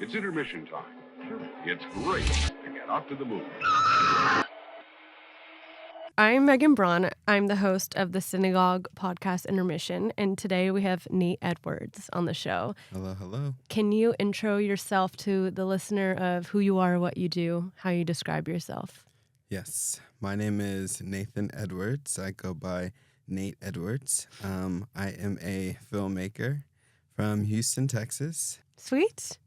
It's intermission time. It's great to get out to the movies. I'm Megan Braun. I'm the host of the Synagogue podcast Intermission, and today we have Nate Edwards on the show. Hello, hello. Can you intro yourself to the listener of who you are, what you do, how you describe yourself? Yes, my name is Nathan Edwards. I go by Nate Edwards. I am a filmmaker from Houston, Texas. Sweet.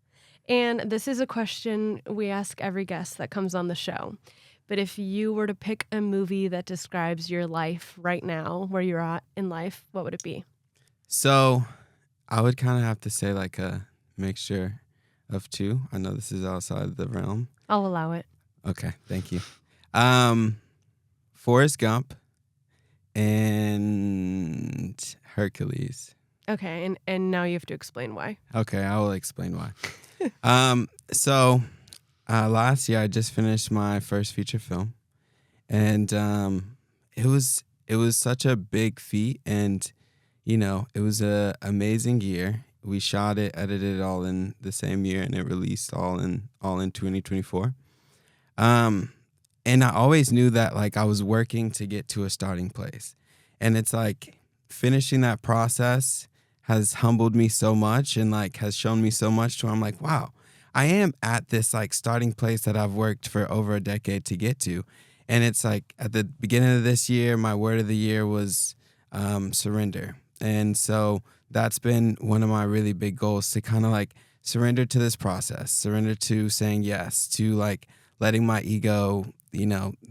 And this is a question we ask every guest that comes on the show. But if you were to pick a movie that describes your life right now, where you're at in life, what would it be? So I would kind of have to say like a mixture of two. I know this is outside the realm. I'll allow it. Okay, thank you. Forrest Gump and Hercules. Okay, and now you have to explain why. Okay, I will explain why. Last year I just finished my first feature film, and it was such a big feat, and it was a amazing year. We shot it, edited it all in the same year, and it released all in 2024. And I always knew that like I was working to get to a starting place, and it's like finishing that process has humbled me so much and like has shown me so much to where I'm like, wow, I am at this like starting place that I've worked for over a decade to get to. And it's like at the beginning of this year, my word of the year was surrender. And so that's been one of my really big goals, to kind of like surrender to this process, surrender to saying yes, to like letting my ego,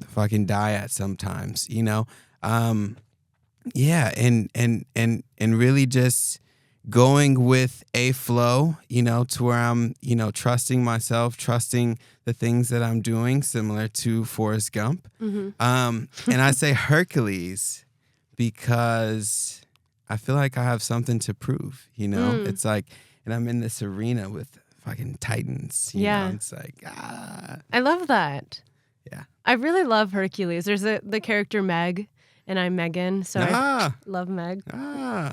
fucking die at sometimes, and really just going with a flow, to where I'm, trusting myself, trusting the things that I'm doing, similar to Forrest Gump. Mm-hmm. And I say Hercules because I feel like I have something to prove, It's like, and I'm in this arena with fucking titans, you know? It's like, I love that. Yeah. I really love Hercules. There's the character Meg, and I'm Megan, so I love Meg.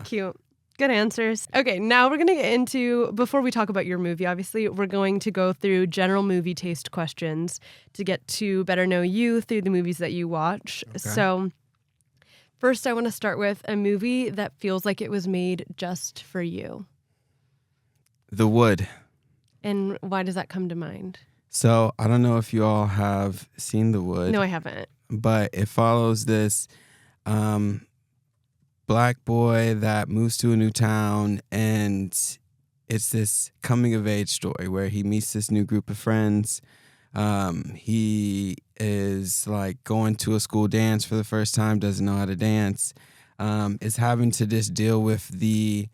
Cute. Good answers. Okay, now we're going to get into, before we talk about your movie, obviously, we're going to go through general movie taste questions to get to better know you through the movies that you watch. Okay. So first, I want to start with a movie that feels like it was made just for you. The Wood. And why does that come to mind? So I don't know if you all have seen The Wood. No, I haven't. But it follows this black boy that moves to a new town, and it's this coming of age story where he meets this new group of friends. He is like going to a school dance for the first time, doesn't know how to dance, is having to just deal with the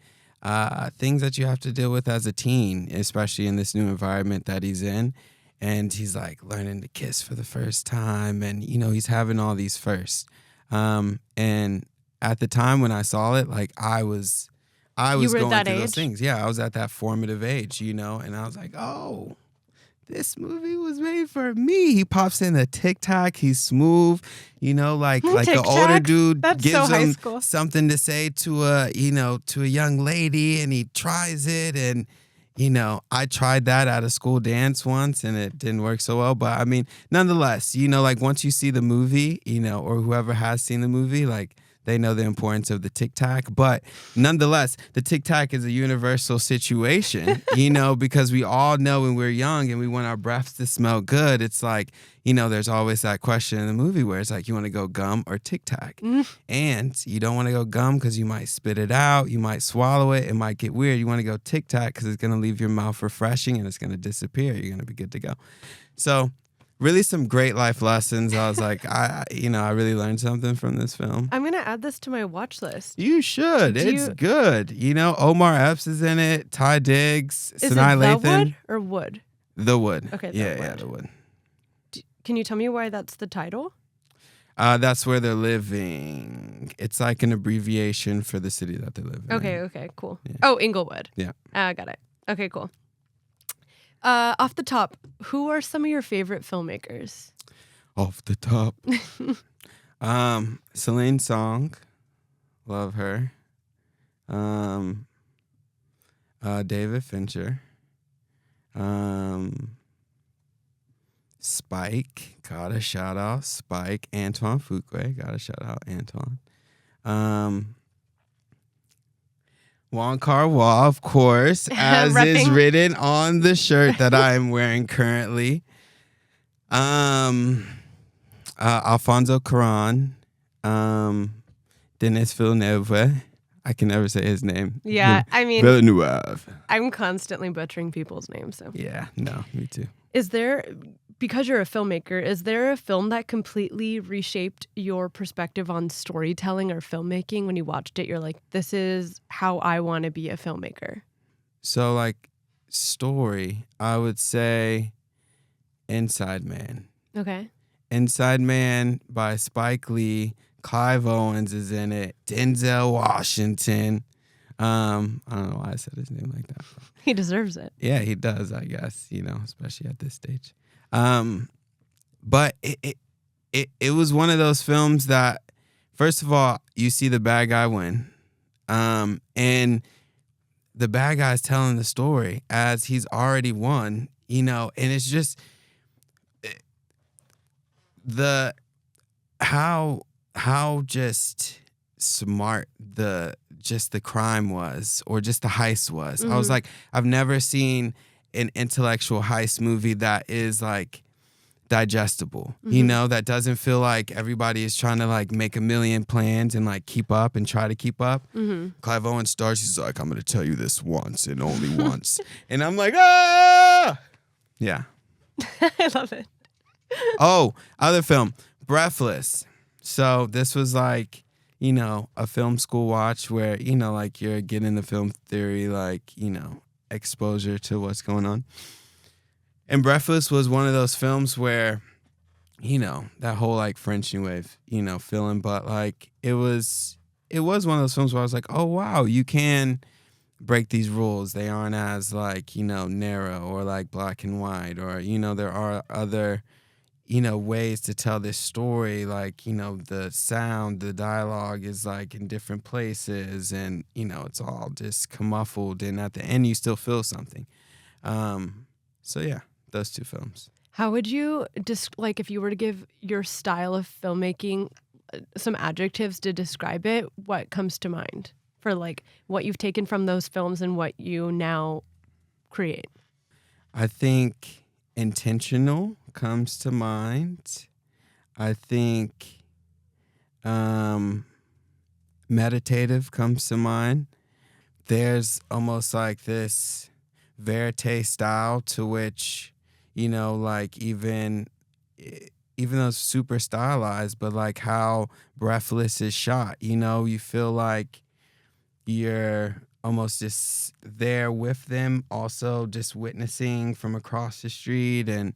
things that you have to deal with as a teen, especially in this new environment that he's in. And he's like learning to kiss for the first time, and he's having all these firsts. And at the time when I saw it, like I was going through those things. Yeah, I was at that formative age, and I was like, oh, this movie was made for me. He pops in the Tic Tac. He's smooth, like the older dude gives him something to say to a young lady, and he tries it. And I tried that at a school dance once, and it didn't work so well. But I mean, nonetheless, like once you see the movie, or whoever has seen the movie, like they know the importance of the Tic Tac. But nonetheless, the Tic Tac is a universal situation, because we all know when we're young and we want our breaths to smell good. It's like, there's always that question in the movie where it's like, you want to go gum or Tic Tac? And you don't want to go gum because you might spit it out. You might swallow it. It might get weird. You want to go Tic Tac because it's going to leave your mouth refreshing and it's going to disappear. You're going to be good to go. So really some great life lessons. I was like, I really learned something from this film. I'm going to add this to my watch list. You should. It's good. Omar Epps is in it. Ty Diggs. Is Sanaa it Lathan. The Wood or Wood? The Wood. Okay, The Wood. Can you tell me why that's the title? That's where they're living. It's like an abbreviation for the city that they live in. Okay, cool. Yeah. Oh, Inglewood. Yeah. Got it. Okay, cool. Off the top, who are some of your favorite filmmakers? Off the top. Celine Song. Love her. David Fincher. Spike, gotta shout out Spike. Antoine Fuqua, gotta shout out Antoine. Wong Kar-wai, of course, as is written on the shirt that I am wearing currently. Alfonso Cuarón, Denis Villeneuve. I can never say his name. Yeah, I mean, Villeneuve. I'm constantly butchering people's names. So yeah, no, me too. Is there, because you're a filmmaker, is there a film that completely reshaped your perspective on storytelling or filmmaking? When you watched it, you're like, this is how I want to be a filmmaker. So, like, story, I would say Inside Man. Okay. Inside Man by Spike Lee. Clive Owens is in it. Denzel Washington. I don't know why I said his name like that. He deserves it. Yeah, he does, I guess, especially at this stage. But it was one of those films that, first of all, you see the bad guy win. And the bad guy's telling the story as he's already won, and it's just how just smart the crime was, or just the heist was. I was like, I've never seen an intellectual heist movie that is like digestible, that doesn't feel like everybody is trying to like make a million plans and like keep up and try to keep up. Clive Owen starts, he's like, I'm gonna tell you this once and only once. And I'm like, ah! Yeah. I love it. Oh, other film, Breathless. So this was like, a film school watch where, like you're getting the film theory, like, exposure to what's going on. And Breathless was one of those films where, that whole like French New Wave, feeling, but like it was one of those films where I was like, oh wow, you can break these rules. They aren't as like, narrow or like black and white, or, there are other ways to tell this story, like, the sound, the dialogue is like in different places, and, it's all just muffled, and at the end you still feel something. So yeah, those two films. How would you like, if you were to give your style of filmmaking some adjectives to describe it, what comes to mind for like what you've taken from those films and what you now create? I think intentional comes to mind. I think meditative comes to mind. There's almost like this verite style to which, like even though it's super stylized, but like how Breathless is shot, you feel like you're almost just there with them, also just witnessing from across the street. And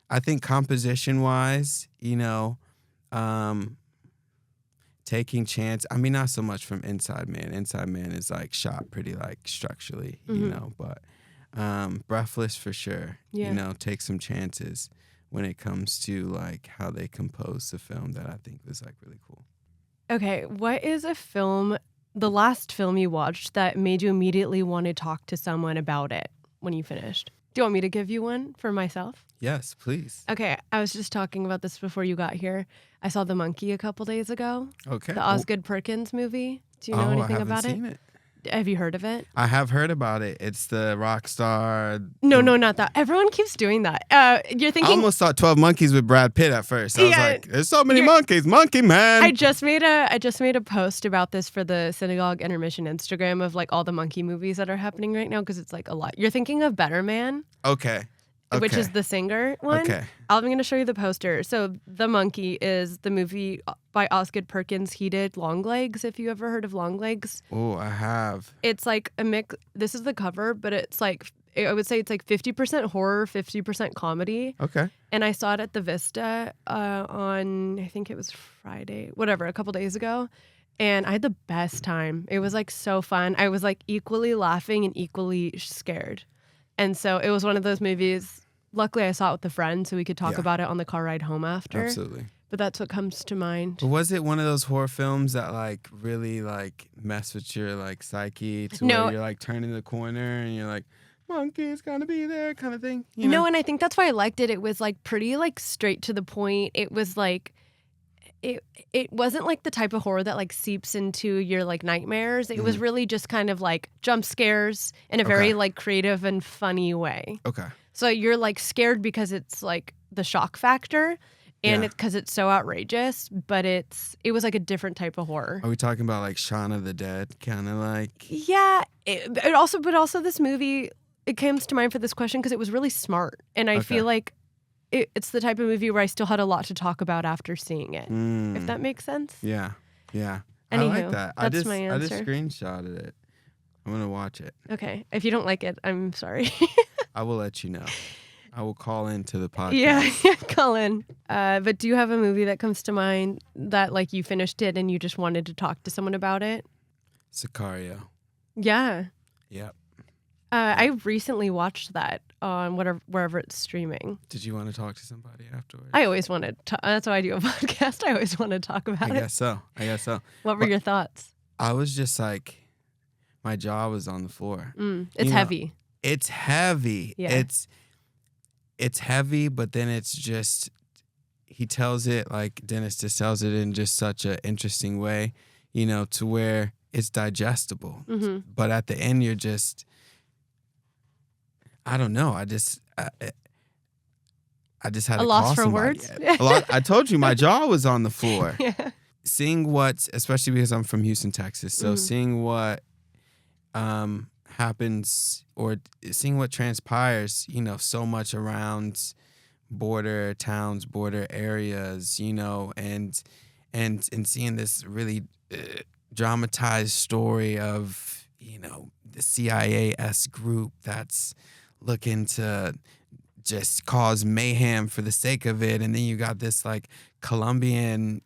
I think composition-wise, taking chance. I mean, not so much from Inside Man. Inside Man is like shot pretty like structurally, but Breathless for sure. Yeah. Take some chances when it comes to like how they compose the film that I think was like really cool. Okay, what is a film, the last film you watched, that made you immediately want to talk to someone about it when you finished? Do you want me to give you one for myself? Yes, please. Okay, I was just talking about this before you got here. I saw The Monkey a couple days ago. Okay. The Osgood Perkins movie. Do you know anything about it? I haven't seen it. Have you heard of it? I have heard about it. It's the rock star. No, not that. Everyone keeps doing that. You're thinking. I almost thought 12 Monkeys with Brad Pitt at first. I was like, there's so many monkeys. Monkey Man. I just made a post about this for the Synagogue Intermission Instagram of like all the monkey movies that are happening right now, because it's like a lot. You're thinking of Better Man. Okay. Which is the singer one. Okay. I'm going to show you the poster. So The Monkey is the movie by Osgood Perkins. He did Longlegs, if you ever heard of Longlegs. Oh, I have. It's like a mix. This is the cover, but it's like, I would say it's like 50% horror, 50% comedy. Okay. And I saw it at the Vista on, I think it was Friday, whatever, a couple days ago. And I had the best time. It was like so fun. I was like equally laughing and equally scared. And so it was one of those movies. Luckily, I saw it with a friend, so we could talk about it on the car ride home after. Absolutely. But that's what comes to mind. But was it one of those horror films that like really like mess with your like psyche to where you're like turning the corner and you're like, monkey's gonna be there kind of thing. No, and I think that's why I liked it. It was like pretty like straight to the point. It was like it wasn't like the type of horror that like seeps into your like nightmares. It was really just kind of like jump scares in a very like creative and funny way. Okay. So you're like scared because it's like the shock factor and it's because it's so outrageous, but it was like a different type of horror. Are we talking about like Shaun of the Dead, kind of like? Yeah. But also this movie, it comes to mind for this question because it was really smart. And I feel like it's the type of movie where I still had a lot to talk about after seeing it, if that makes sense. Yeah. Anywho, I like that. That's my answer. I just screenshotted it. I'm going to watch it. Okay. If you don't like it, I'm sorry. I will let you know. I will call into the podcast. Yeah, call in. But do you have a movie that comes to mind that like you finished it and you just wanted to talk to someone about it? Sicario. Yeah. Yep. I recently watched that on wherever it's streaming. Did you want to talk to somebody afterwards? I always want to. That's why I do a podcast. I always want to talk about it. I guess so. What were your thoughts? I was just like, my jaw was on the floor. It's heavy. It's heavy. Yeah. It's heavy, but then it's just, he tells it like Dennis just tells it in just such an interesting way, to where it's digestible. But at the end, you're just, I don't know. I just had a loss for words. I told you my jaw was on the floor. Yeah. Seeing especially because I'm from Houston, Texas. So seeing what happens or seeing what transpires, so much around border towns, border areas, and seeing this really dramatized story of, the CIA-esque group that's looking to just cause mayhem for the sake of it. And then you got this like Colombian,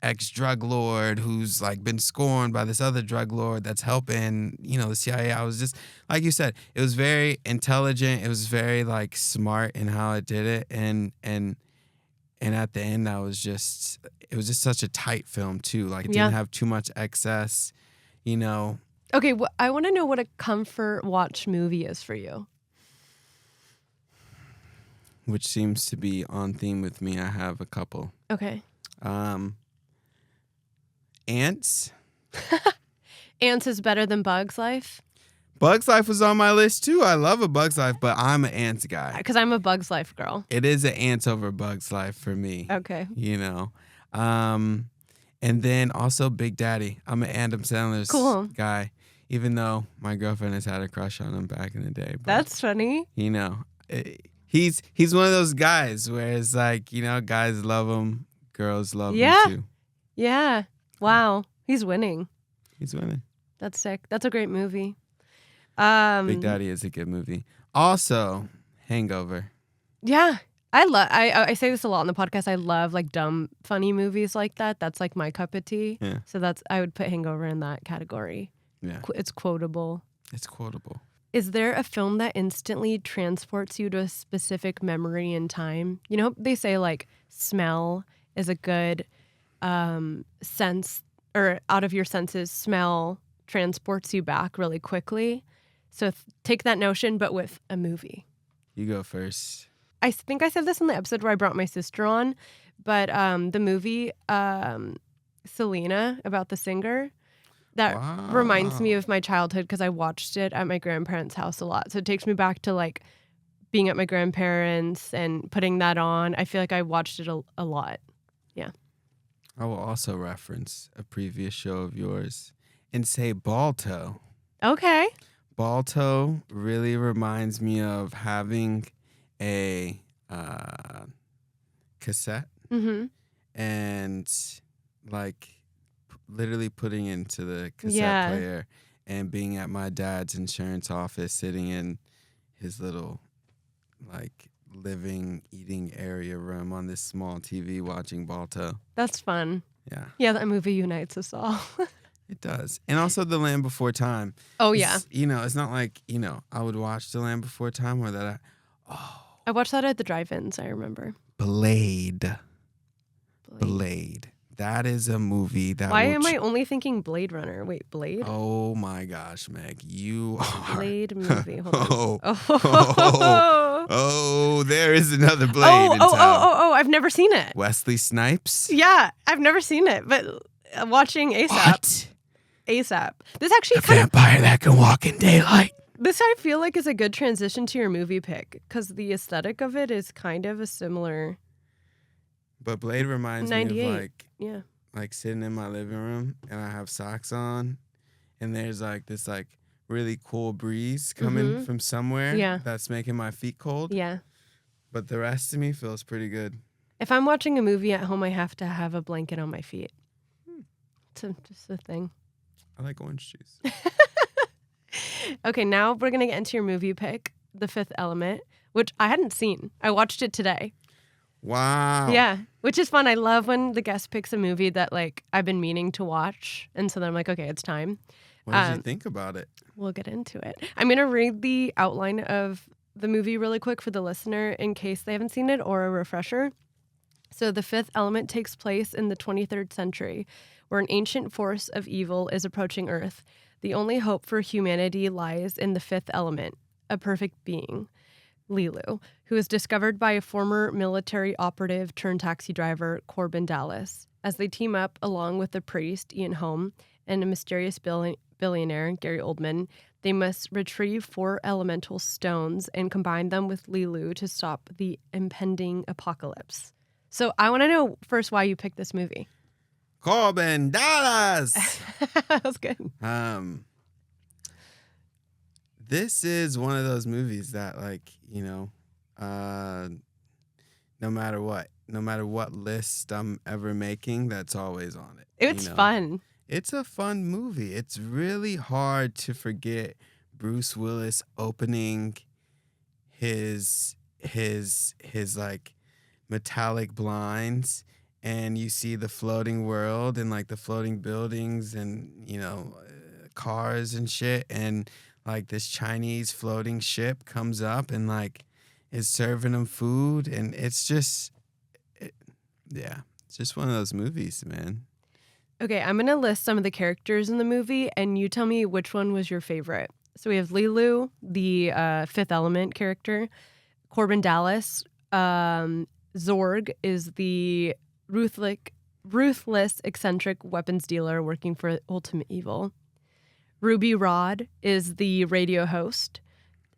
ex-drug lord who's like been scorned by this other drug lord that's helping, the CIA. I was just, like you said, it was very intelligent. It was very like smart in how it did it. And at the end, it was just such a tight film too. Like it didn't have too much excess, Okay, I want to know what a comfort watch movie is for you. Which seems to be on theme with me. I have a couple. Okay. Ants. Ants is better than Bug's Life? Bug's Life was on my list too. I love a Bug's Life, but I'm an Ants guy. Because I'm a Bug's Life girl. It is an Ants over Bug's Life for me. Okay. And then also Big Daddy. I'm an Adam Sandler's guy, even though my girlfriend has had a crush on him back in the day. But, that's funny. He's one of those guys where it's like, guys love him, girls love him too. Yeah. Wow. He's winning. That's sick. That's a great movie. Big Daddy is a good movie. Also, Hangover. Yeah. I say this a lot on the podcast. I love like dumb, funny movies like that. That's like my cup of tea. Yeah. So I would put Hangover in that category. Yeah. It's quotable. Is there a film that instantly transports you to a specific memory in time? They say like smell is a good sense, or out of your senses, smell transports you back really quickly. So take that notion, but with a movie. You go first. I think I said this in the episode where I brought my sister on, but the movie Selena, about the singer, that reminds me of my childhood because I watched it at my grandparents' house a lot. So it takes me back to like being at my grandparents and putting that on. I feel like I watched it a lot. Yeah. I will also reference a previous show of yours and say Balto. Okay. Balto really reminds me of having a cassette and like literally putting into the cassette player and being at my dad's insurance office, sitting in his little like living, eating area room on this small TV watching Balto. That's fun. Yeah. Yeah, that movie unites us all. It does. And also The Land Before Time. Oh, yeah. It's not like, I would watch The Land Before Time or that I watched that at the drive-ins, I remember. Blade. that is a movie that. Why am I only thinking Blade Runner? Wait, Blade? Oh my gosh, Meg, you are. Blade movie. Hold on. Oh, there is another Blade in town. I've never seen it. Wesley Snipes? Yeah, I've never seen it, but watching ASAP. What? ASAP. This actually A vampire that can walk in daylight. This I feel like is a good transition to your movie pick because the aesthetic of it is kind of a similar. But Blade reminds me 98. of like sitting in my living room and I have socks on and there's like this like really cool breeze coming from somewhere that's making my feet cold. Yeah. But the rest of me feels pretty good. If I'm watching a movie at home, I have to have a blanket on my feet. It's just a thing. I like orange juice. Okay, now we're going to get into your movie pick, The Fifth Element, which I hadn't seen. I watched it today. Wow. Yeah, which is fun. I love when the guest picks a movie that like I've been meaning to watch. And so then I'm like, okay, it's time. What did you think about it? We'll get into it. I'm going to read the outline of the movie really quick for the listener in case they haven't seen it or a refresher. So The Fifth Element takes place in the 23rd century, where an ancient force of evil is approaching Earth. The only hope for humanity lies in the fifth element, a perfect being, Lilu, who is discovered by a former military operative turned taxi driver, Corbin Dallas. As they team up along with the priest, Ian Holm, and a mysterious billionaire, Gary Oldman, they must retrieve 4 elemental stones and combine them with Lilu to stop the impending apocalypse. So I want to know first why you picked this movie. Corbin Dallas. That was good. This is one of those movies that, like, you know, no matter what list I'm ever making, that's always on it. It's fun. It's a fun movie. It's really hard to forget Bruce Willis opening his like metallic blinds. And you see the floating world and like the floating buildings and, you know, cars and shit. And like this Chinese floating ship comes up and like is serving them food. And it's just, it's just one of those movies, man. Okay, I'm going to list some of the characters in the movie and you tell me which one was your favorite. So we have Lilu, the Fifth Element character. Corbin Dallas. Zorg is the ruthless, eccentric weapons dealer working for Ultimate Evil. Ruby Rod is the radio host.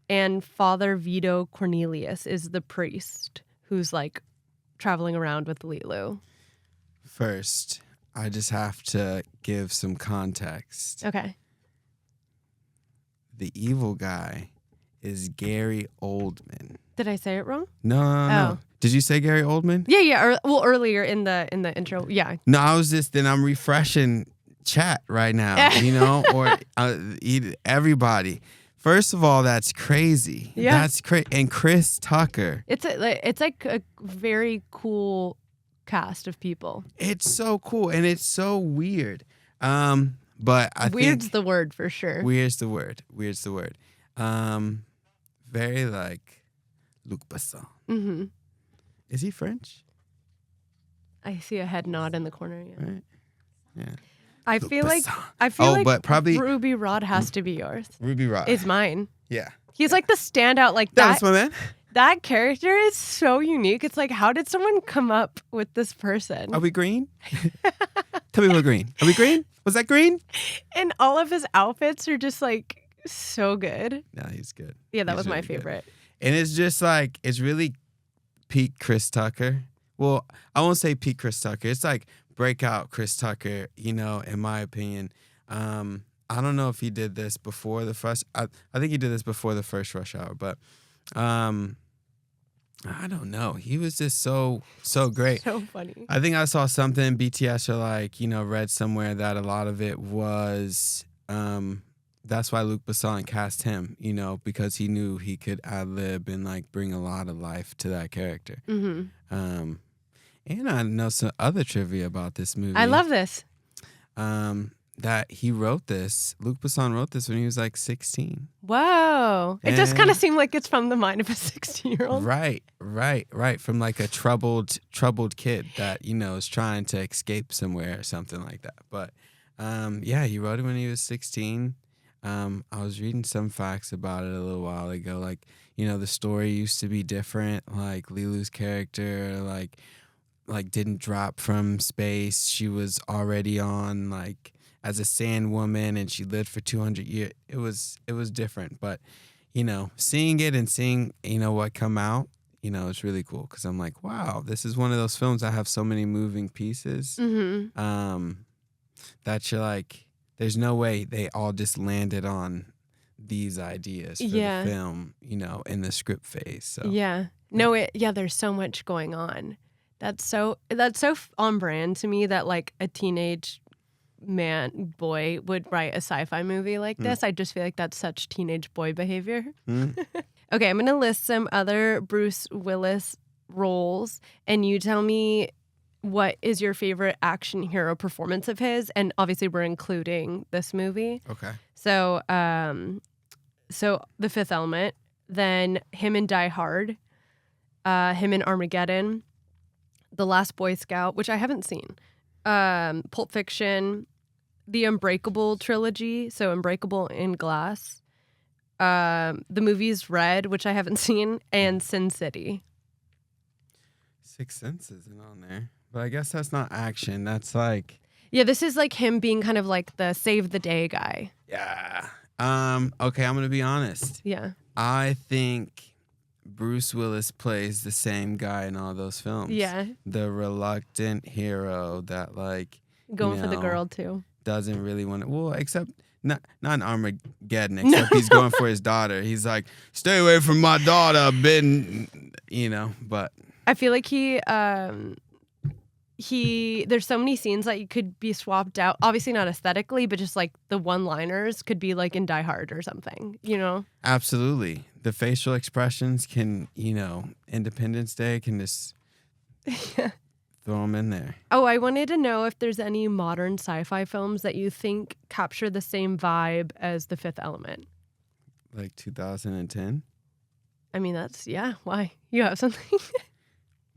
And Father Vito Cornelius is the priest who's like traveling around with Lilu. First, I just have to give some context. Okay. The evil guy is Gary Oldman. Did I say it wrong? No. Did you say Gary Oldman? Yeah. Earlier in the intro. Yeah. No, I'm refreshing chat right now, you know, or everybody. First of all, that's crazy. Yeah. That's crazy. And Chris Tucker. It's like a very cool cast of people. It's so cool and it's so weird. But I weird's think the word for sure. Weird's the word. Very like Luc Besson. Mm-hmm. Is he French? I see a head nod in the corner. Yeah. Right. Yeah. I feel like but probably Ruby Rod has to be yours. Ruby Rod is mine. Yeah. He's like the standout. Like that's my man. That character is so unique. It's like, how did someone come up with this person? Are we green? Tell me we're green. Are we green? Was that green? And all of his outfits are just like so good. No, he's good. Yeah, that he's was really my favorite. Good. And it's just like, it's really peak Chris Tucker. Well, I won't say peak Chris Tucker. It's like breakout Chris Tucker, you know, in my opinion. I don't know if he did this before the first, I think he did this before the first Rush Hour, but I don't know. He was just so great. So funny. I think I saw something BTS or like, you know, read somewhere that a lot of it was that's why Luc Besson cast him, you know, because he knew he could ad-lib and like bring a lot of life to that character. And I know some other trivia about this movie. I love this. that he wrote this. Luc Besson wrote this when he was like 16. Whoa. It just kind of seemed like it's from the mind of a 16-year-old. Right. From like a troubled kid that, is trying to escape somewhere or something like that. But he wrote it when he was 16. I was reading some facts about it a little while ago. Like, the story used to be different. Like Lilu's character, like didn't drop from space. She was already on like as a sand woman, and she lived for 200 years. It was different, but seeing it and seeing what come out, it's really cool because I'm like, wow, this is one of those films that have so many moving pieces. Mm-hmm. That you're like, there's no way they all just landed on these ideas for the film, in the script phase. So there's so much going on. That's so on brand to me that like a teenage boy would write a sci-fi movie like this. I just feel like that's such teenage boy behavior. Okay, I'm gonna list some other Bruce Willis roles, and you tell me what is your favorite action hero performance of his, and obviously we're including this movie. Okay. So, The Fifth Element, then him in Die Hard, him in Armageddon, The Last Boy Scout, which I haven't seen, Pulp Fiction, the Unbreakable trilogy, so Unbreakable in Glass, the movies Red, which I haven't seen, and Sin City. Sixth Sense isn't on there, but I guess that's not action. That's like... Yeah, this is like him being kind of like the save the day guy. Yeah. Okay, I'm going to be honest. Yeah. I think Bruce Willis plays the same guy in all those films. Yeah. The reluctant hero that like... Going for the girl, too. Doesn't really want to... Well, except... Not in Armageddon, except he's going for his daughter. He's like, stay away from my daughter, but... I feel like there's so many scenes that could be swapped out. Obviously not aesthetically, but just like the one-liners could be like in Die Hard or something, Absolutely. The facial expressions can, Independence Day can just throw them in there. Oh, I wanted to know if there's any modern sci-fi films that you think capture the same vibe as The Fifth Element. Like 2010? I mean, why? You have something?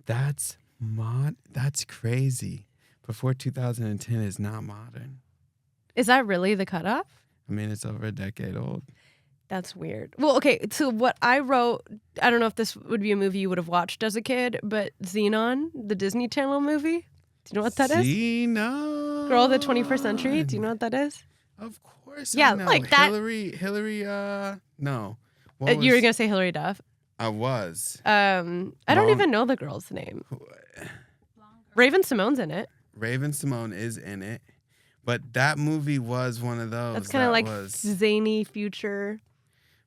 That's crazy. Before 2010 is not modern. Is that really the cutoff? I mean, it's over a decade old. That's weird. Well, okay, so what I wrote, I don't know if this would be a movie you would have watched as a kid, but Xenon, the Disney Channel movie. Do you know what that is? Xenon. Girl of the 21st Century. Do you know what that is? Of course. Yeah, I know. like that. Hillary, no. You were going to say Hillary Duff. I was. I don't even know the girl's name. Raven Simone's in it. Raven Simone is in it. But that movie was one of those. That's kind of like zany future.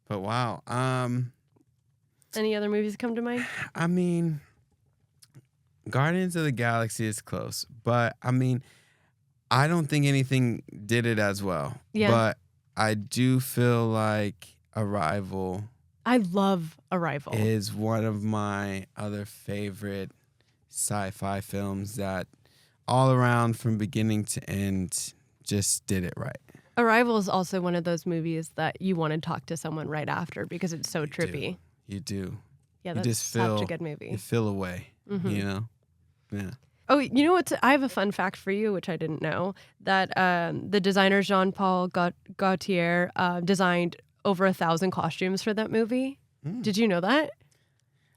But wow. Any other movies come to mind? I mean, Guardians of the Galaxy is close. But I mean, I don't think anything did it as well. Yeah. But I do feel like Arrival. I love Arrival. Is one of my other favorite sci-fi films that all around from beginning to end just did it right. Arrival is also one of those movies that you want to talk to someone right after because it's so trippy. You do. Yeah, that's such a good movie. You feel away, Yeah. Oh, you know what? I have a fun fact for you, which I didn't know, that the designer Jean-Paul Gaultier designed over 1,000 costumes for that movie. Did you know that?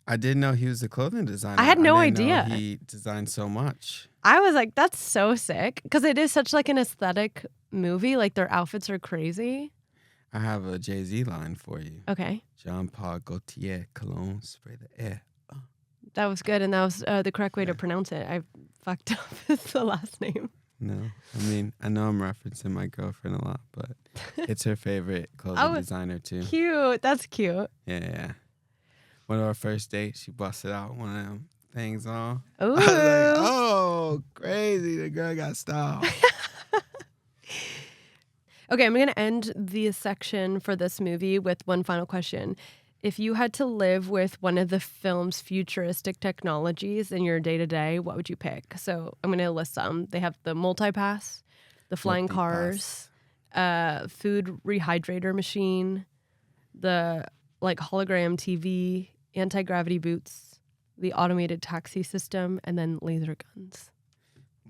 I didn't know he was a clothing designer. I had no idea. idea. He designed so much. I was like, that's so sick. Because it is such like an aesthetic movie. Like their outfits are crazy. I have a Jay-Z line for you. Okay. Jean-Paul Gaultier, cologne, spray the air. That was good. And that was the correct way to pronounce it. I fucked up with the last name. No. I mean, I know I'm referencing my girlfriend a lot, but it's her favorite clothing designer too. Cute. That's cute. Yeah. One of our first dates, she busted out one of them things on. Ooh. I was like, oh, crazy. The girl got style. Okay, I'm going to end the section for this movie with one final question. If you had to live with one of the film's futuristic technologies in your day-to-day, what would you pick? So I'm going to list some. They have the multipass, the flying cars, food rehydrator machine, the like hologram TV, anti-gravity boots, the automated taxi system, and then laser guns.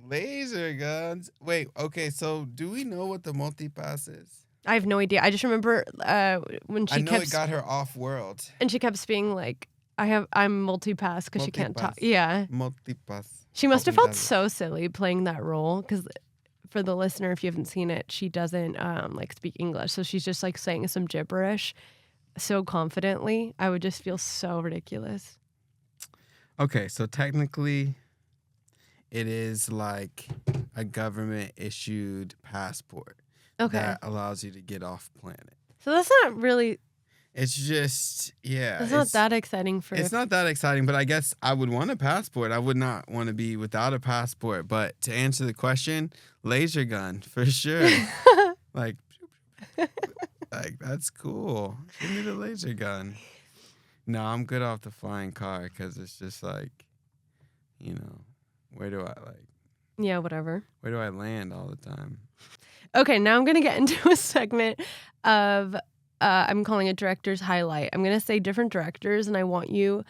Laser guns? Wait, okay, so do we know what the multipass is? I have no idea. I just remember when she kept... it got her off-world. And she kept being like, I'm multipass because she can't talk. Yeah. Multipass. She must have felt so silly playing that role because for the listener, if you haven't seen it, she doesn't like speak English. So she's just like saying some gibberish so confidently. I would just feel so ridiculous. Okay, so technically it is like a government issued passport that allows you to get off planet. So that's not really... It's just, yeah. It's not that exciting for... It's not that exciting, but I guess I would want a passport. I would not want to be without a passport. But to answer the question, laser gun, for sure. like, that's cool. Give me the laser gun. No, I'm good off the flying car because it's just like, you know, where do I like... Yeah, whatever. Where do I land all the time? Okay, now I'm going to get into a segment of... I'm calling it director's highlight. I'm going to say different directors, and I want you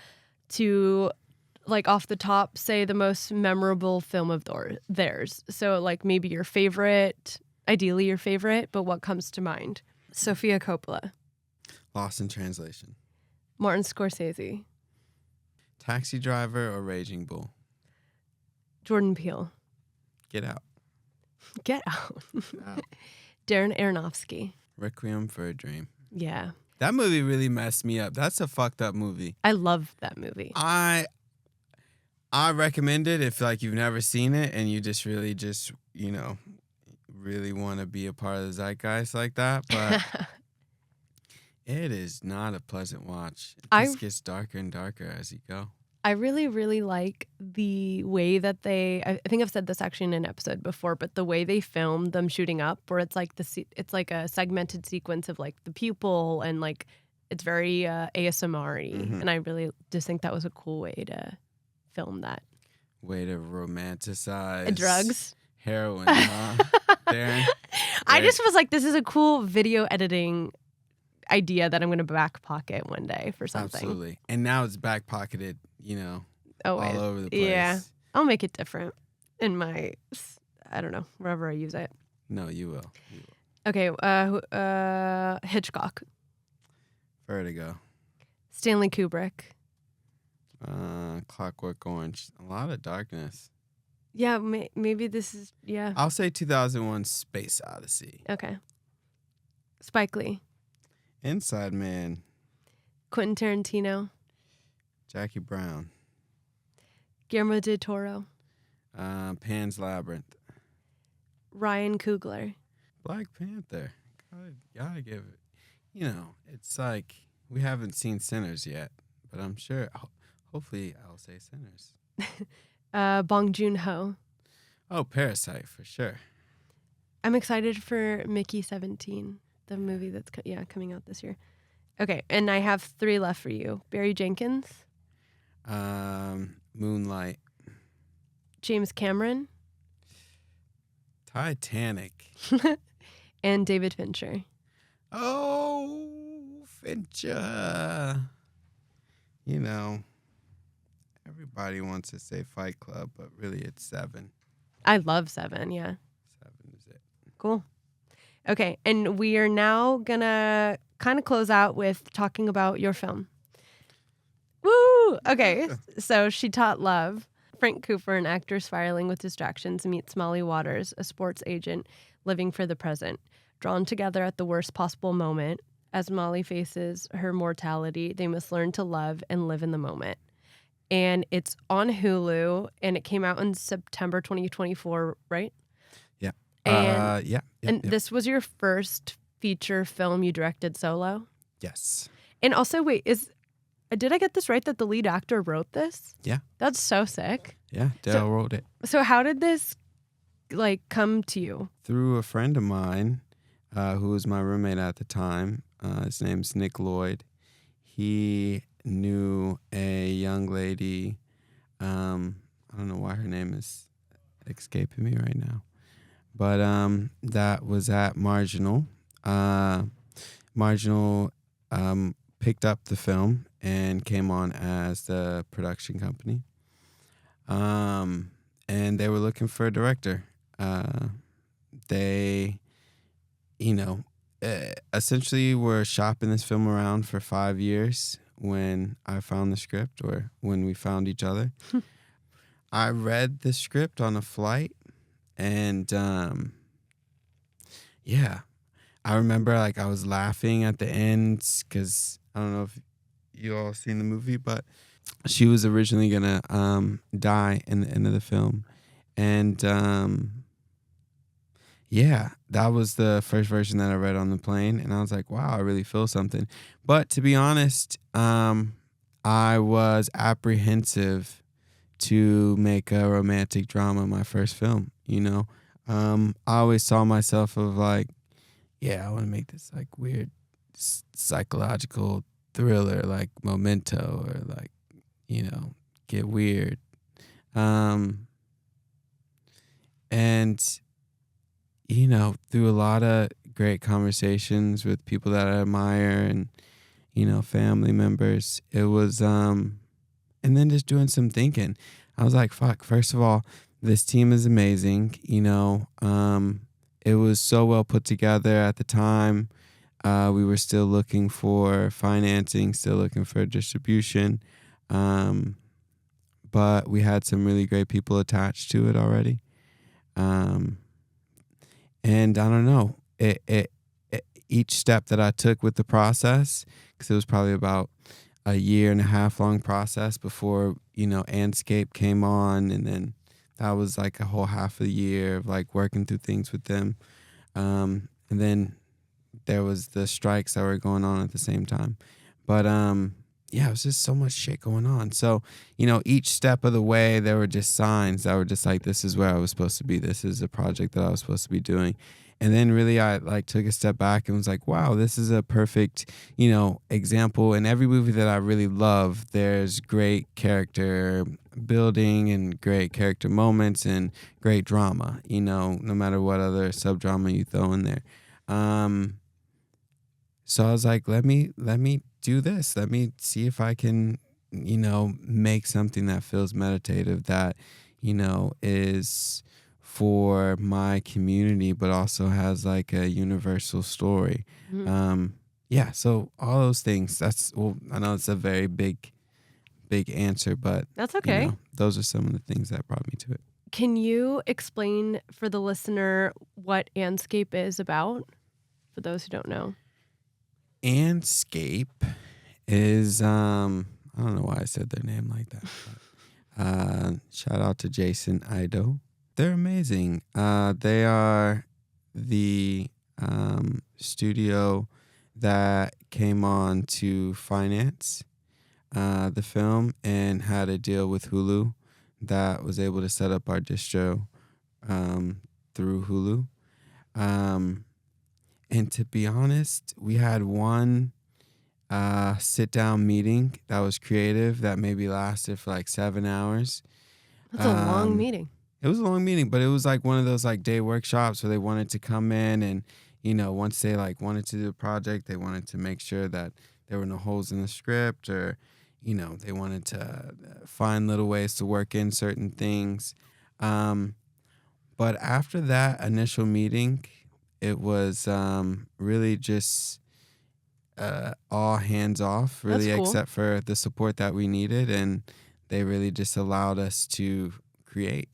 to, like, off the top, say the most memorable film of theirs. So, like, maybe your favorite, ideally your favorite, but what comes to mind? Sofia Coppola. Lost in Translation. Martin Scorsese. Taxi Driver or Raging Bull? Jordan Peele. Get Out. Get Out. Get Out. Darren Aronofsky. Requiem for a Dream. Yeah. That movie really messed me up. That's a fucked up movie. I love that movie. I recommend it if like you've never seen it and you just really you know, really want to be a part of the zeitgeist like that. But it is not a pleasant watch. It just gets darker and darker as you go. I really, really like the way that I think I've said this actually in an episode before, but the way they filmed them shooting up, where it's like it's like a segmented sequence of like the pupil and like it's very ASMR-y. Mm-hmm. And I really just think that was a cool way to film that. Way to romanticize drugs. Heroin, huh? Darren? I just was like, this is a cool video editing idea that I'm going to back pocket one day for something. Absolutely. And now it's back pocketed, you know, all over the place. Yeah. I'll make it different in my, I don't know, wherever I use it. No, you will. You Okay. will. Hitchcock. Vertigo. Stanley Kubrick. Clockwork Orange. A lot of darkness. Yeah, maybe this is, yeah. I'll say 2001 Space Odyssey. Okay. Spike Lee. Inside Man. Quentin Tarantino. Jackie Brown. Guillermo del Toro. Pan's Labyrinth. Ryan Coogler. Black Panther. Gotta give it. You know, it's like we haven't seen Sinners yet, but I'm sure, hopefully I'll say Sinners. Bong Joon-ho. Oh, Parasite, for sure. I'm excited for Mickey 17, the movie that's coming out this year. Okay, and I have 3 left for you. Barry Jenkins. Moonlight. James Cameron. Titanic. And David Fincher. Oh, Fincher. You know, everybody wants to say Fight Club, but really it's 7. I love 7, yeah. 7 is it. Cool. Okay, and we are now going to kind of close out with talking about your film. Woo! Okay, so She Taught Love. Frank Cooper, an actor spiraling with distractions, meets Molly Waters, a sports agent living for the present. Drawn together at the worst possible moment, as Molly faces her mortality, they must learn to love and live in the moment. And it's on Hulu, and it came out in September 2024, right? Yeah. And this was your first feature film you directed solo? Yes. And also, wait, did I get this right that the lead actor wrote this? Yeah. That's so sick. Yeah, Dale wrote it. So how did this come to you? Through a friend of mine who was my roommate at the time. His name's Nick Lloyd. He knew a young lady. I don't know why her name is escaping me right now. but that was at Marginal. Marginal picked up the film and came on as the production company. And they were looking for a director. They, essentially were shopping this film around for 5 years when I found the script, or when we found each other. I read the script on a flight, and I remember I was laughing at the end because I don't know if you all seen the movie, but she was originally gonna die in the end of the film, and that was the first version that I read on the plane, and I was like, wow, I really feel something. But to be honest, I was apprehensive to make a romantic drama my first film. I always saw myself of I want to make this weird psychological thriller like Memento, or Get Weird. And through a lot of great conversations with people that I admire and family members, it was and then just doing some thinking, I was like, fuck, first of all, this team is amazing. It was so well put together at the time. We were still looking for financing, still looking for distribution. But we had some really great people attached to it already. And I don't know, each step that I took with the process, because it was probably about a 1.5 year long process before, Anscape came on. And then that was a whole half a year of working through things with them. And then there was the strikes that were going on at the same time. But it was just so much shit going on. So, each step of the way, there were just signs that were just this is where I was supposed to be. This is a project that I was supposed to be doing. And then really I took a step back and was like, wow, this is a perfect, example. In every movie that I really love, there's great character building and great character moments and great drama, no matter what other subdrama you throw in there. So I was like, let me do this. Let me see if I can, make something that feels meditative, that, is for my community, but also has a universal story. Mm-hmm. So all those things, I know it's a very big answer, but that's okay. Those are some of the things that brought me to it. Can you explain for the listener what Anscape is about, for those who don't know? Anscape is I don't know why I said their name like that, but shout out to Jason Ido. They're amazing. They are the studio that came on to finance the film and had a deal with Hulu that was able to set up our distro through Hulu. And to be honest, we had one sit-down meeting that was creative that maybe lasted for 7 hours. That's a long meeting. It was a long meeting, but it was one of those day workshops where they wanted to come in and, once they wanted to do a project, they wanted to make sure that there were no holes in the script, or, they wanted to find little ways to work in certain things. But after that initial meeting, it was really just all hands off, really. That's cool. Except for the support that we needed. And they really just allowed us to create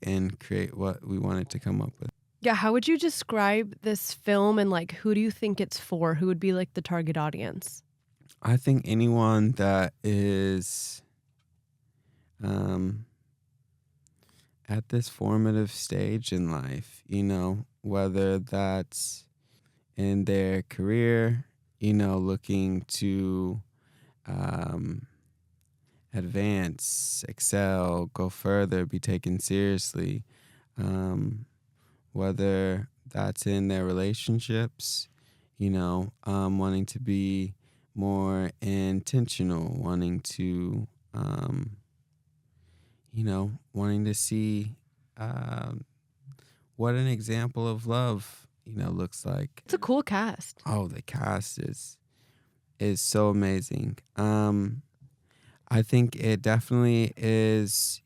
what we wanted to come up with. Yeah, how would you describe this film, and who do you think it's for? Who would be the target audience? I think anyone that is at this formative stage in life, whether that's in their career, looking to advance, excel, go further, be taken seriously, whether that's in their relationships, wanting to be more intentional, wanting to, wanting to see what an example of love, looks like. It's a cool cast. Oh, the cast is so amazing. I think it definitely is,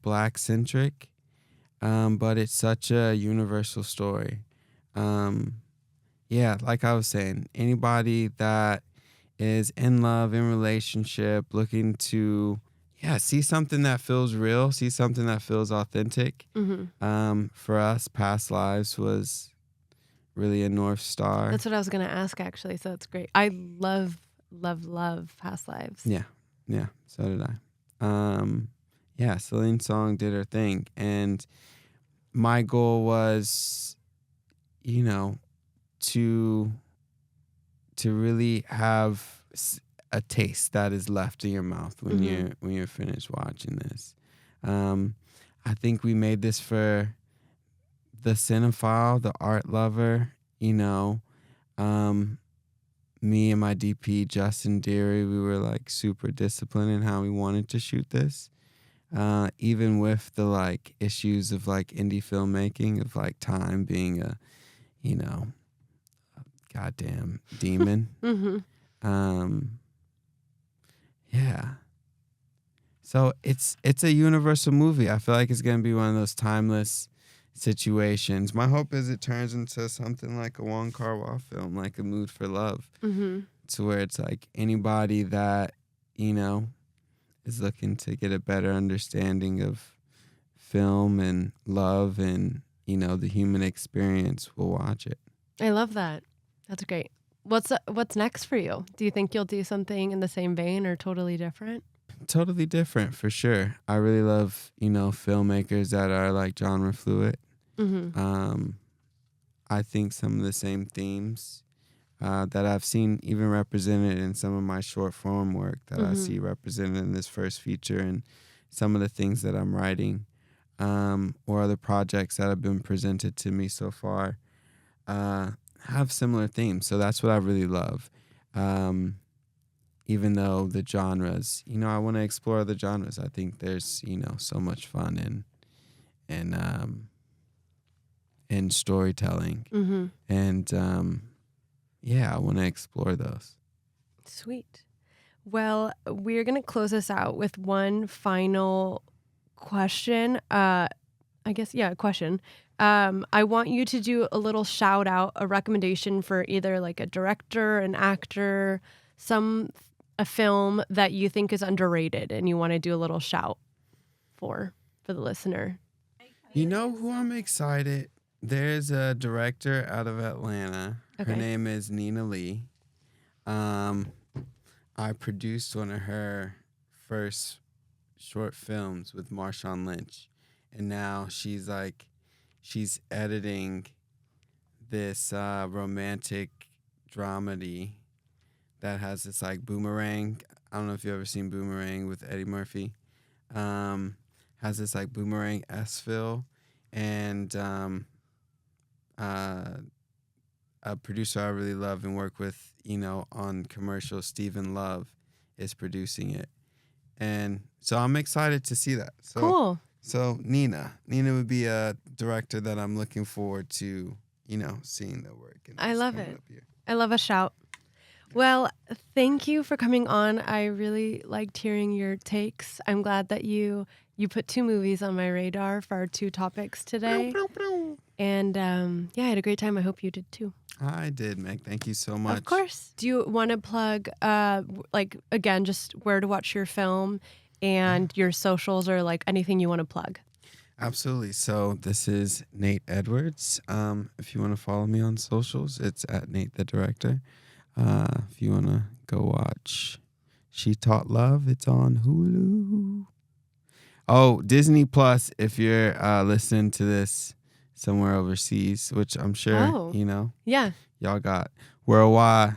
Black centric, but it's such a universal story. Yeah, like I was saying, anybody that is in love, in relationship, looking to, see something that feels real, see something that feels authentic. For us, Past Lives was really a North Star. That's what I was going to ask, actually. So it's great. I love Past Lives. Yeah, so did I. Celine Song did her thing. And my goal was, to really have a taste that is left in your mouth when you're finished watching this. I think we made this for the cinephile, the art lover. Me and my DP Justin Deary, we were like super disciplined in how we wanted to shoot this. Even with the like issues of like indie filmmaking, of like time being a goddamn demon. So it's a universal movie. I feel like it's gonna be one of those timeless situations. My hope is it turns into something like a Wong Kar-wai film, like A Mood for Love, to where it's like anybody that is looking to get a better understanding of film and love and the human experience will watch it. I love that. That's great. What's next for you? Do you think you'll do something in the same vein or totally different? Totally different, for sure. I really love, filmmakers that are like genre fluid. I think some of the same themes that I've seen even represented in some of my short form work that I see represented in this first feature and some of the things that I'm writing or other projects that have been presented to me so far have similar themes. So that's what I really love. Even though the genres, I want to explore the genres. I think there's, so much fun in storytelling. And I want to explore those. Sweet. Well, we're going to close this out with one final question. Question. I want you to do a little shout out, a recommendation for either like a director, an actor, a film that you think is underrated and you want to do a little shout for the listener. You know who I'm excited? There's a director out of Atlanta. Okay. Her name is Nina Lee. I produced one of her first short films with Marshawn Lynch. And now she's editing this romantic dramedy that has this like Boomerang. I don't know if you've ever seen Boomerang with Eddie Murphy. Has this like Boomerang-esque feel. And a producer I really love and work with, on commercials, Stephen Love, is producing it. And so I'm excited to see that. So, cool. So Nina would be a director that I'm looking forward to, seeing the work. I love it. I love a shout. Well, thank you for coming on. I really liked hearing your takes. I'm glad that you put 2 movies on my radar for our 2 topics today. And I had a great time. I hope you did too. I did, Meg. Thank you so much. Of course. Do you want to plug, again, just where to watch your film and your socials or like anything you want to plug? Absolutely. So this is Nate Edwards. If you want to follow me on socials, it's at Nate the Director. If you want to go watch She Taught Love, it's on Hulu. Oh, Disney Plus, if you're listening to this somewhere overseas, which I'm sure, Yeah. Y'all got worldwide.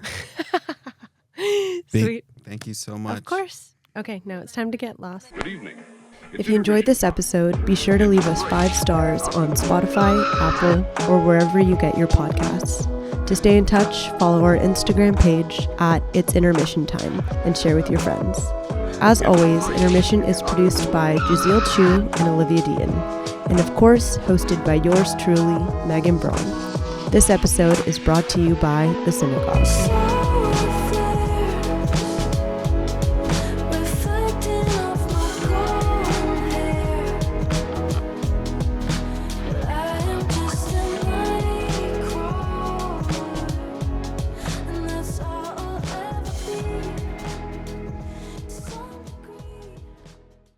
Sweet. Thank you so much. Of course. Okay, now it's time to get lost. Good evening. If you enjoyed this episode, be sure to leave us 5 stars on Spotify, Apple, or wherever you get your podcasts. To stay in touch, follow our Instagram page at It's Intermission Time and share with your friends. As always, Intermission is produced by Jazeel Chu and Olivia Dean. and of course, hosted by yours truly, Megan Braun. This episode is brought to you by The Synagogue.